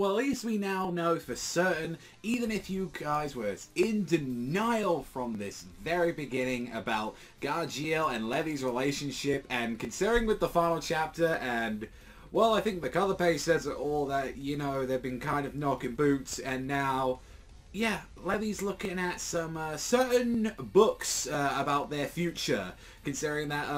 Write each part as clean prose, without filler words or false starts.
Well, at least we now know for certain, even if you guys were in denial from this very beginning about Gajeel and Levy's relationship, and considering with the final chapter, and, well, I think the cover page says it all, that, you know, they've been kind of knocking boots, and now, yeah, Levy's looking at some certain books about their future, considering that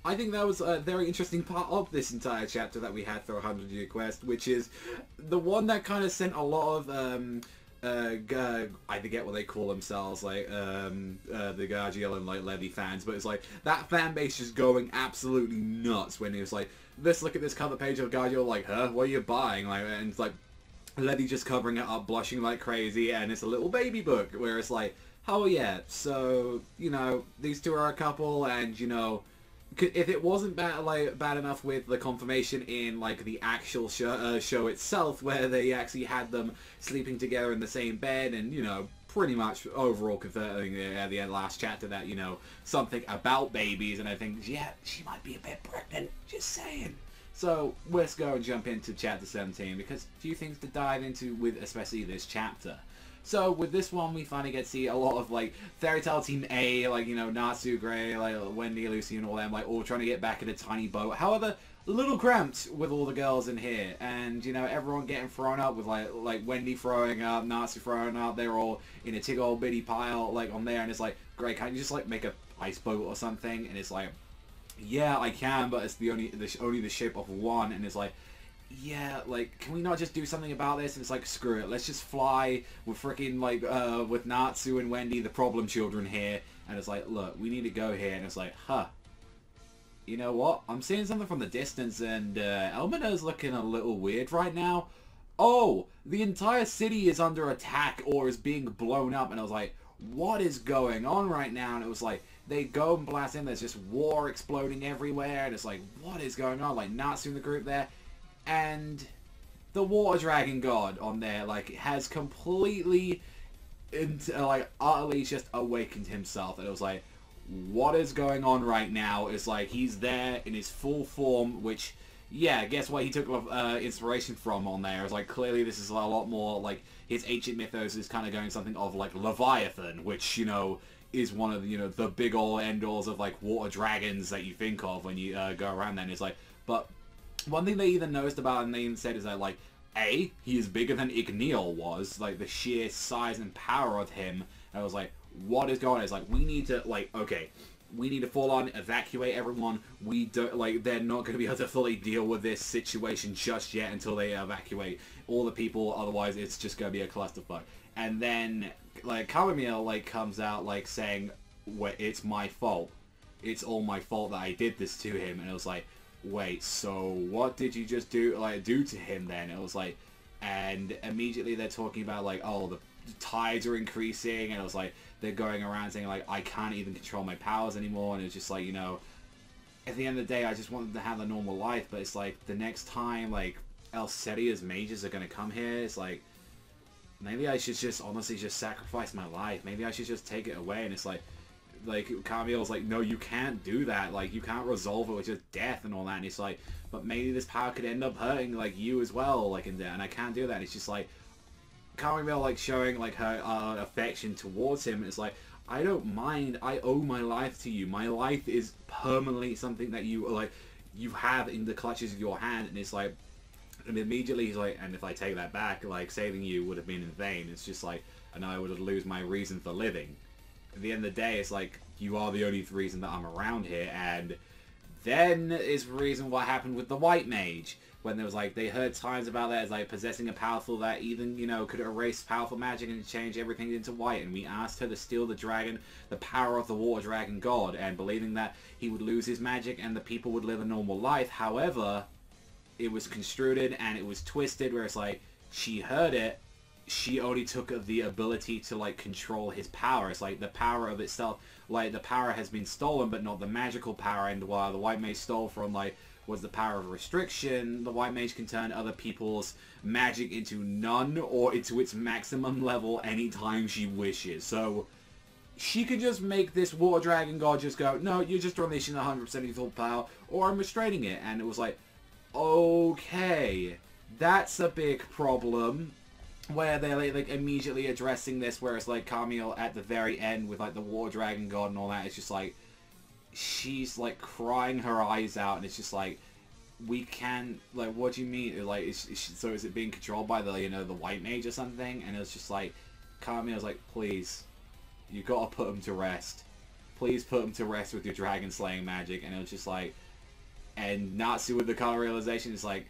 I think that was a very interesting part of this entire chapter that we had for 100 Year Quest, which is the one that kind of sent a lot of I forget what they call themselves, like the Gajeel and like Levy fans, but it's like that fan base just going absolutely nuts when he was like, let's look at this cover page of Gajeel, like, huh, what are you buying? Like, and it's like Levy just covering it up, blushing like crazy, and it's a little baby book where it's like, oh yeah, so, you know, these two are a couple, and, you know, if it wasn't bad enough with the confirmation in, like, the actual show itself, where they actually had them sleeping together in the same bed, and, you know, pretty much overall confirming at the end last chapter that, you know, something about babies, and I think, yeah, she might be a bit pregnant, just saying. So, let's go and jump into chapter 17, because a few things to dive into with especially this chapter. So, with this one, we finally get to see a lot of, like, Fairy Tail Team A, like, you know, Natsu, Grey, like, Wendy, Lucy, and all them, like, all trying to get back in a tiny boat. However, a little cramped with all the girls in here, and, you know, everyone getting thrown up with, like Wendy throwing up, Natsu throwing up, they're all in a tig old bitty pile, like, on there, and it's like, Grey, can't you just, like, make a ice boat or something? And it's like, yeah, I can, but it's only the shape of one, and it's like, yeah, like, can we not just do something about this? And it's like, screw it, let's just fly with freaking, like, with Natsu and Wendy, the problem children here, and it's like, look, we need to go here, and it's like, huh, you know what, I'm seeing something from the distance, and Elmina's looking a little weird right now. Oh, the entire city is under attack, or is being blown up, and I was like, what is going on right now? And it was like, they go and blast in, there's just war exploding everywhere, and it's like, what is going on? Like, Natsu in the group there, and the water dragon god on there, like, has completely, like, utterly just awakened himself, and it was like, what is going on right now? It's like, he's there in his full form, which, yeah, guess what he took inspiration from on there. It's like, clearly this is a lot more, like, his ancient mythos is kind of going something of, like, Leviathan, which, you know, is one of the, you know, the big ol' end-alls of, like, water dragons that you think of when you go around there. And it's like, but one thing they even noticed about and they even said is that, like, A, he is bigger than Igneal was, like, the sheer size and power of him. And I was like, what is going on? It's like, we need to, like, okay, we need to full on evacuate everyone. We don't, like, they're not going to be able to fully deal with this situation just yet until they evacuate all the people, otherwise it's just going to be a clusterfuck. And then, like, Chamomile, like, comes out, like, saying, well, it's my fault. It's all my fault that I did this to him. And it was like, wait, so what did you just do to him then? It was like, and immediately they're talking about, like, oh, the tides are increasing, and it was like, they're going around saying, like, I can't even control my powers anymore, and it's just like, you know, at the end of the day, I just wanted to have a normal life, but it's like, the next time, like, Elsetia's mages are gonna come here, it's like, maybe I should just honestly just sacrifice my life, maybe I should just take it away, and it's like, Camille's like, no, you can't do that, like, you can't resolve it with just death and all that, and it's like, but maybe this power could end up hurting, like, you as well, like, and I can't do that. It's just like, Camille, like, showing, like, her affection towards him, it's like, I don't mind, I owe my life to you, my life is permanently something that you, like, you have in the clutches of your hand, and it's like, and immediately he's like, and if I take that back, like, saving you would have been in vain. It's just like, and I would lose my reason for living. At the end of the day, it's like, you are the only reason that I'm around here, and then is the reason what happened with the White Mage, when there was, like, they heard times about that as, like, possessing a powerful that even, you know, could erase powerful magic and change everything into white, and we asked her to steal the dragon, the power of the water dragon god, and believing that he would lose his magic and the people would live a normal life. However, it was construed and it was twisted where it's like, she heard it, she only took the ability to, like, control his power. It's like the power of itself, like, the power has been stolen, but not the magical power, and while the White Mage stole from, like, was the power of restriction, the White Mage can turn other people's magic into none or into its maximum level anytime she wishes. So she could just make this water dragon god just go, no, you're just unleashing 100% of your full power, or I'm restraining it. And it was like, okay, That's a big problem. Where they're like immediately addressing this, whereas like Camille at the very end with like the War Dragon God and all that, it's just like she's like crying her eyes out, and it's just like, we can, like, what do you mean? Like, so is it being controlled by the, you know, the White Mage or something? And it was just like, Camille's like, please, you gotta put him to rest. Please put him to rest with your dragon slaying magic. And it was just like, and Natsu with the kind of realization is like,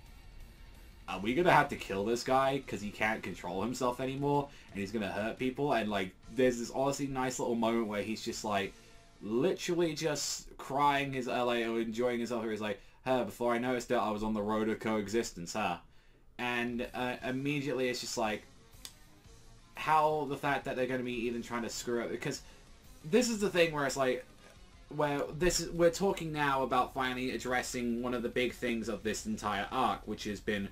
are we gonna have to kill this guy because he can't control himself anymore and he's gonna hurt people? And like, there's this honestly nice little moment where he's just like, literally just crying his like, or enjoying himself. He's like, "Huh, before I noticed it, I was on the road of coexistence, huh?" And immediately it's just like, how the fact that they're going to be even trying to screw up, because this is the thing where it's like, we're talking now about finally addressing one of the big things of this entire arc, which has been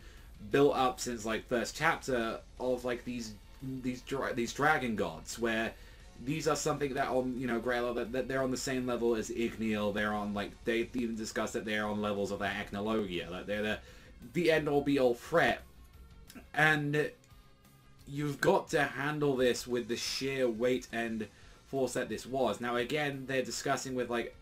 built up since like first chapter of like these dragon gods, where these are something that on, you know, Grail, that they're on the same level as Igneal. They're on, like, they've even discussed that they're on levels of their Acnologia. Like, they're the end-all be-all threat. And you've got to handle this with the sheer weight and force that this was. Now, again, they're discussing with, like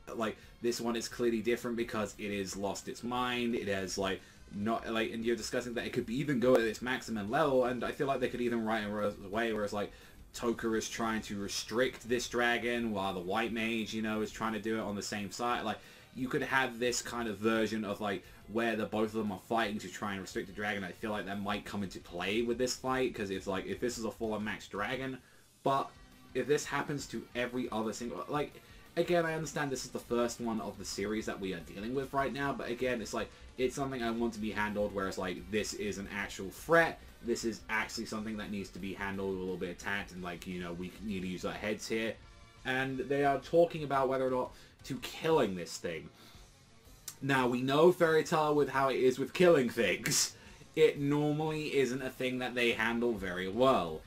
this one is clearly different because it has lost its mind. It has, like, not, like, and you're discussing that it could even go at its maximum level, and I feel like they could even write a way where it's like, Toka is trying to restrict this dragon while the White Mage, you know, is trying to do it on the same side. Like, you could have this kind of version of, like, where the both of them are fighting to try and restrict the dragon. I feel like that might come into play with this fight, because it's like, if this is a full-on max dragon, but if this happens to every other single, like, again, I understand this is the first one of the series that we are dealing with right now, but again, it's like, it's something I want to be handled where it's like, this is an actual threat. This is actually something that needs to be handled with a little bit of tact, and like, you know, we need to use our heads here. And they are talking about whether or not to killing this thing. Now, we know Fairy Tail with how it is with killing things. It normally isn't a thing that they handle very well.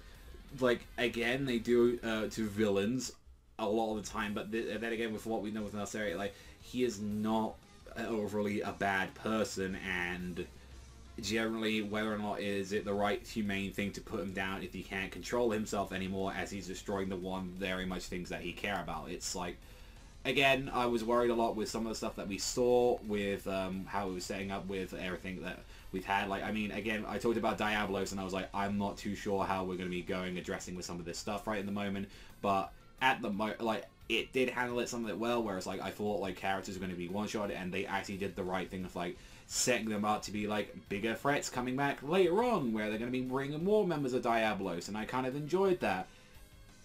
Like, again, they do to villains a lot of the time, but then again, with what we know with Narceri, like, he is not overly a bad person, and generally, whether or not is it the right humane thing to put him down if he can't control himself anymore, as he's destroying the one very much things that he care about. It's like, again, I was worried a lot with some of the stuff that we saw with how it was setting up with everything that we've had. Like, I mean, again, I talked about Diablos, and I was like, I'm not too sure how we're going to be addressing with some of this stuff right in the moment, but at the like, it did handle it somewhat well, whereas like, I thought like characters were going to be one-shot, and they actually did the right thing of like setting them up to be like bigger threats coming back later on, where they're going to be bringing more members of Diablos, and I kind of enjoyed that.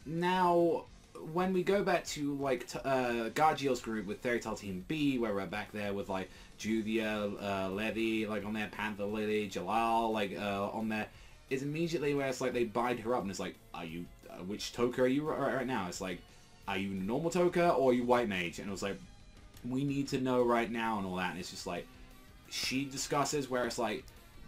Now, when we go back to like Gajeel's group with Fairy Tail Team B, where we're back there with like Juvia, Levy, like on there, Panther Lily, Jalal, like on there, is immediately where it's like they bind her up, and it's like, are you, which Toka are you right now? It's like, are you normal Toka or are you White Mage? And it was like, we need to know right now and all that, and it's just like, she discusses where it's like,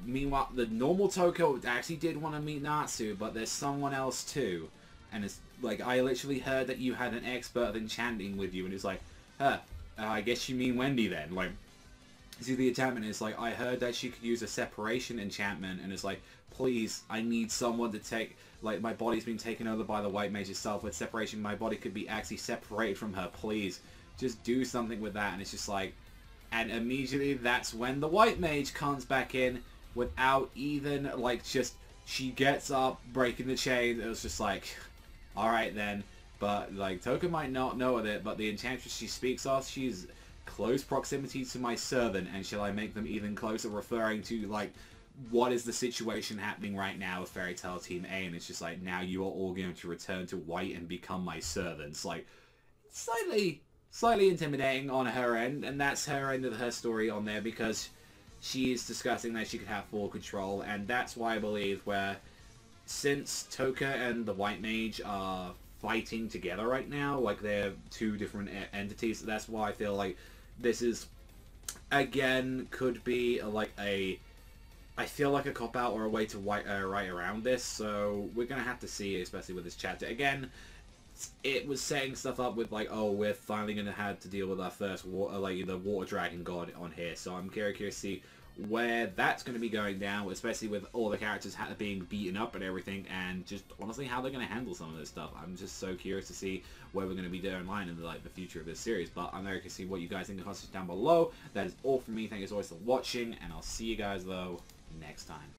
meanwhile, the normal Toka actually did want to meet Natsu, but there's someone else too. And it's like, I literally heard that you had an expert of enchanting with you, and it's like, I guess you mean Wendy then. Like, see, the enchantment is like, I heard that she could use a separation enchantment, and it's like, please, I need someone to take, like, my body's been taken over by the White Mage itself. With separation, my body could be actually separated from her. Please, just do something with that. And it's just like, and immediately that's when the White Mage comes back in without even, like, just, she gets up, breaking the chain. It was just like, alright then. But, like, Toka might not know of it, but the enchantress she speaks of, she's close proximity to my servant, and shall I make them even closer, referring to, like, what is the situation happening right now with Fairy Tail Team A, and it's just like, now you are all going to return to white and become my servants. Like, slightly intimidating on her end, and that's her end of her story on there, because she is discussing that she could have full control, and that's why I believe where, since Toka and the White Mage are fighting together right now, like they're two different entities, that's why I feel like this is, again, could be like I feel like a cop-out or a way to write around this, so we're going to have to see, especially with this chapter. Again, it was setting stuff up with, like, oh, we're finally going to have to deal with our first water, like, the Water Dragon God on here, so I'm very curious to see where that's going to be going down, especially with all the characters being beaten up and everything, and just honestly how they're going to handle some of this stuff. I'm just so curious to see where we're going to be down the line in the future of this series. But I'm very curious to see what you guys think in the comments down below. That is all from me. Thank you as always for watching, and I'll see you guys though next time.